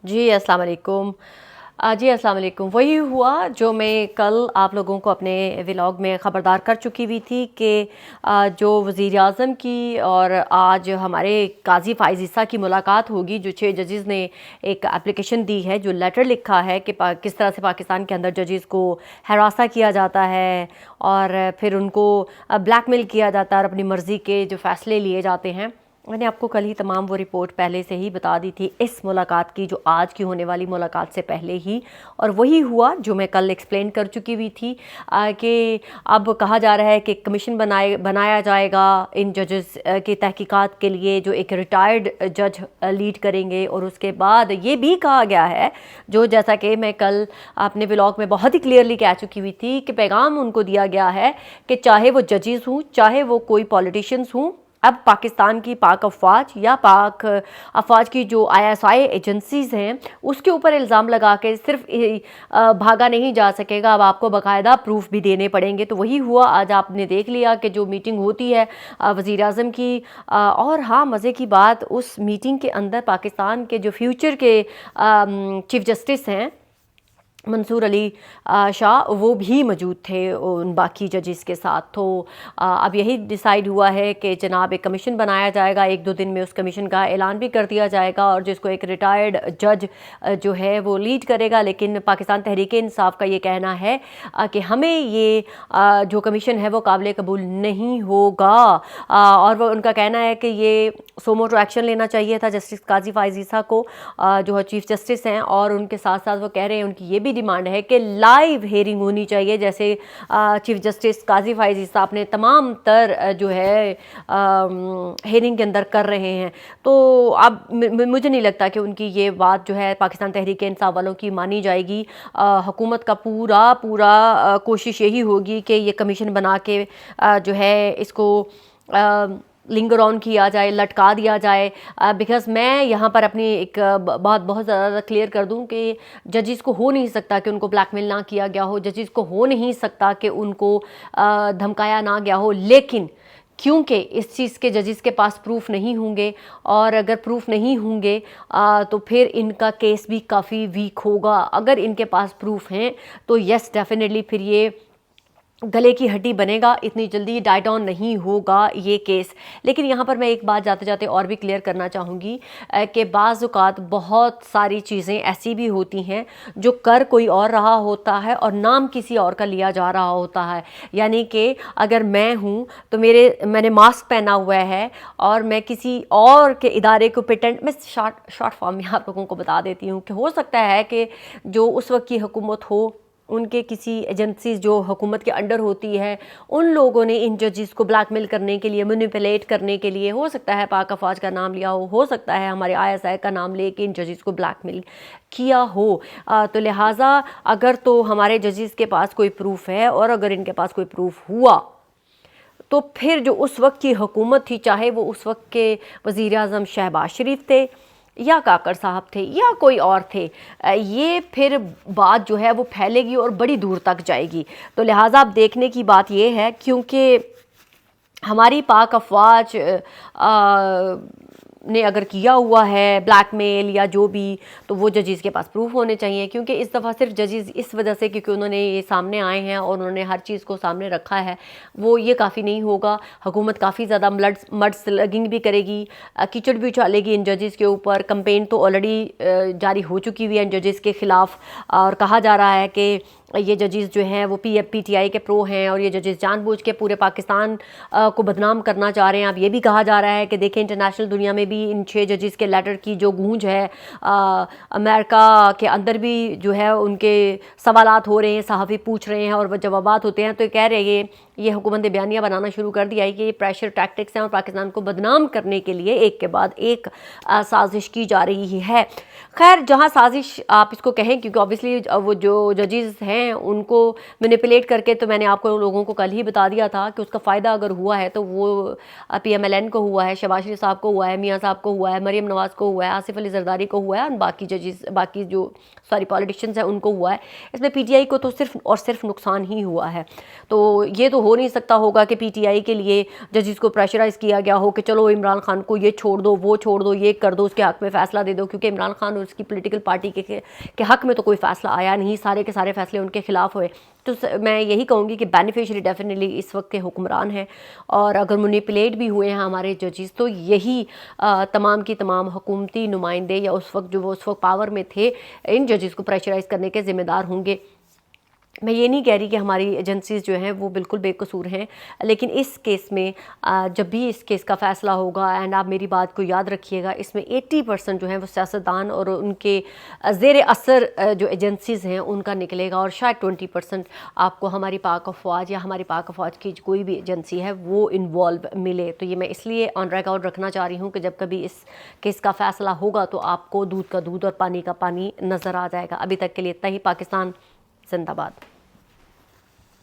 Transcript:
जी अस्सलाम वालेकुम। जी अस्सलाम वालेकुम। वही हुआ जो मैं कल आप लोगों को अपने व्लॉग में ख़बरदार कर चुकी हुई थी कि जो वज़ीर आज़म की और आज हमारे काज़ी फ़ाइज़ ईसा की मुलाकात होगी। जो 6 जजेस ने एक एप्लीकेशन दी है, जो लेटर लिखा है कि किस तरह से पाकिस्तान के अंदर जजेस को हरासा किया जाता है और फिर उनको ब्लैकमेल किया जाता है और अपनी मर्ज़ी के जो फ़ैसले लिए जाते हैं। मैंने आपको कल ही तमाम वो रिपोर्ट पहले से ही बता दी थी इस मुलाकात की, जो आज की होने वाली मुलाकात से पहले ही। और वही हुआ जो मैं कल एक्सप्लेन कर चुकी हुई थी कि अब कहा जा रहा है कि कमीशन बनाया जाएगा इन जजेस की तहकीकात के लिए, जो एक रिटायर्ड जज लीड करेंगे। और उसके बाद ये भी कहा गया है, जो जैसा कि मैं कल अपने व्लॉग में बहुत ही क्लियरली कह चुकी हुई थी, कि पैगाम उनको दिया गया है कि चाहे वो जजेस हों, चाहे वो कोई पॉलिटिशियंस हों, अब पाकिस्तान की पाक अफवाज या पाक अफवाज की जो ISI एजेंसीज हैं उसके ऊपर इल्ज़ाम लगा के सिर्फ भागा नहीं जा सकेगा। अब आपको बाकायदा प्रूफ भी देने पड़ेंगे। तो वही हुआ, आज आपने देख लिया कि जो मीटिंग होती है वज़ीर आज़म की, और हाँ, मज़े की बात, उस मीटिंग के अंदर पाकिस्तान के जो फ्यूचर के चीफ जस्टिस हैं मंसूर अली शाह, वो भी मौजूद थे उन बाकी जजेस के साथ। तो अब यही डिसाइड हुआ है कि जनाब एक कमीशन बनाया जाएगा, 1-2 दिन में उस कमीशन का ऐलान भी कर दिया जाएगा, और जिसको एक रिटायर्ड जज जो है वो लीड करेगा। लेकिन पाकिस्तान तहरीक-ए-इंसाफ का ये कहना है कि हमें ये जो कमीशन है वो काबिल कबूल नहीं होगा, और वो उनका कहना है कि ये सोमोटो एक्शन लेना चाहिए था जस्टिस काजी फ़ाइज़ ईसा को, जो चीफ जस्टिस हैं। और उनके साथ साथ वो कह रहे हैं, उनकी ये भी डिमांड है कि लाइव हेयरिंग होनी चाहिए, जैसे चीफ जस्टिस काजी फ़ाइज़ ईसा अपने तमाम तर जो है हेयरिंग के अंदर कर रहे हैं। तो अब मुझे नहीं लगता कि उनकी ये बात जो है पाकिस्तान तहरीक-ए-इंसाफ वालों की मानी जाएगी। हुकूमत का पूरा कोशिश यही होगी कि ये कमीशन बना के जो है इसको लिंगर ऑन किया जाए, लटका दिया जाए। बिकॉज़ मैं यहाँ पर अपनी एक बात बहुत ज़्यादा क्लियर कर दूँ कि जजेस को हो नहीं सकता कि उनको ब्लैकमेल ना किया गया हो, जजेस को हो नहीं सकता कि उनको धमकाया ना गया हो। लेकिन क्योंकि इस चीज़ के जजेस के पास प्रूफ नहीं होंगे, और अगर प्रूफ नहीं होंगे तो फिर इनका केस भी काफ़ी वीक होगा। अगर इनके पास प्रूफ हैं तो यस डेफिनेटली फिर ये गले की हड्डी बनेगा, इतनी जल्दी डाइट ऑन नहीं होगा ये केस। लेकिन यहाँ पर मैं एक बात जाते जाते और भी क्लियर करना चाहूँगी कि बाज़-औक़ात बहुत सारी चीज़ें ऐसी भी होती हैं जो कर कोई और रहा होता है और नाम किसी और का लिया जा रहा होता है। यानी कि अगर मैं हूँ तो मैंने मास्क पहना हुआ है और मैं किसी और के इदारे को मैं शॉर्ट फॉर्म में आप लोगों को बता देती हूँ कि हो सकता है कि जो उस वक्त की हुकूमत हो, उनके किसी एजेंसीज जो हुकूमत के अंडर होती है, उन लोगों ने इन जजेस को ब्लैकमेल करने के लिए, मैनिपुलेट करने के लिए, हो सकता है पाक अफवाज का नाम लिया हो सकता है हमारे ISI का नाम लेके इन जजेस को ब्लैकमेल किया हो। तो लिहाजा अगर तो हमारे जजेस के पास कोई प्रूफ है, और अगर इनके पास कोई प्रूफ हुआ, तो फिर जो उस वक्त की हुकूमत थी, चाहे वो उस वक्त के वज़ीर आज़म शहबाज शरीफ थे या काकर साहब थे या कोई और थे, ये फिर बात जो है वो फैलेगी और बड़ी दूर तक जाएगी। तो लिहाजा अब देखने की बात ये है, क्योंकि हमारी पाक अफवाज ने अगर किया हुआ है ब्लैकमेल या जो भी, तो वो जजेस के पास प्रूफ होने चाहिए। क्योंकि इस दफ़ा सिर्फ जजेस इस वजह से क्योंकि उन्होंने ये सामने आए हैं और उन्होंने हर चीज़ को सामने रखा है, वो ये काफ़ी नहीं होगा। हुकूमत काफ़ी ज़्यादा मड स्लगिंग भी करेगी, कीचड़ भी उछालेगी इन जजेस के ऊपर। कंपेन तो ऑलरेडी जारी हो चुकी हुई है इन जजेस के ख़िलाफ़, और कहा जा रहा है कि ये जजेस जो हैं वो PTI के प्रो हैं, और ये जजेस जानबूझ के पूरे पाकिस्तान को बदनाम करना चाह रहे हैं। अब ये भी कहा जा रहा है कि देखें, इंटरनेशनल दुनिया में भी इन 6 जजेस के लेटर की जो गूंज है, अमेरिका के अंदर भी जो है उनके सवालात हो रहे हैं, सहाफ़ी पूछ रहे हैं और वह जवाबात होते हैं। तो कह रहे हैं ये हुकूमत ने बयानिया बनाना शुरू कर दिया है कि ये प्रेशर टैक्टिक्स हैं और पाकिस्तान को बदनाम करने के लिए एक के बाद एक साजिश की जा रही है। खैर, जहाँ साजिश आप इसको कहें, क्योंकि ऑब्वियसली वो जो जजेस हैं हैं उनको मैनिपुलेट करके, तो मैंने आपको लोगों को कल ही बता दिया था कि उसका फ़ायदा अगर हुआ है तो वो PMLN को हुआ है, शहबाज शरीफ साहब को हुआ है, मियाँ साहब को हुआ है, मरीम नवाज़ को हुआ है, आसिफ अली जरदारी को हुआ है, और बाकी जजेस, बाकी जो सारी पॉलिटिशियंस हैं उनको हुआ है। इसमें PTI को तो सिर्फ और सिर्फ नुकसान ही हुआ है। तो ये तो हो नहीं सकता होगा कि PTI के लिए जजेस को प्रेशराइज़ किया गया हो कि चलो इमरान खान को ये छोड़ दो, वो छोड़ दो, ये कर दो, उसके हक़ में फ़ैसला दे दो, क्योंकि इमरान खान और उसकी पॉलिटिकल पार्टी के हक़ में तो कोई फ़ैसला आया नहीं, सारे के सारे फ़ैसले उनके खिलाफ हुए। तो मैं यही कहूँगी कि बेनिफिशियरी डेफिनेटली इस वक्त के हुक्मरान हैं, और अगर मैनिपुलेट भी हुए हैं हमारे जजेस तो यही तमाम की तमाम हुकूमती नुमाइंदे या उस वक्त जो वो उस वक्त पावर में थे इन जजेस को प्रेशराइज़ करने के ज़िम्मेदार होंगे। मैं ये नहीं कह रही कि हमारी एजेंसीज़ जो हैं वो बिल्कुल बेकसूर हैं, लेकिन इस केस में जब भी इस केस का फ़ैसला होगा, एंड आप मेरी बात को याद रखिएगा, इसमें 80% जो हैं वो सियासतदान और उनके ज़ेर असर जो एजेंसीज़ हैं उनका निकलेगा, और शायद 20% आपको हमारी पाक अफवाज या हमारी पाक अफवाज की कोई भी एजेंसी है वो इन्वॉल्व मिले। तो ये मैं इसलिए ऑन रिकॉर्ड रखना चाह रही हूँ कि जब कभी इस केस का फ़ैसला होगा तो आपको दूध का दूध और पानी का पानी नज़र आ जाएगा। अभी तक के लिए इतना ही। पाकिस्तान जिंदाबाद।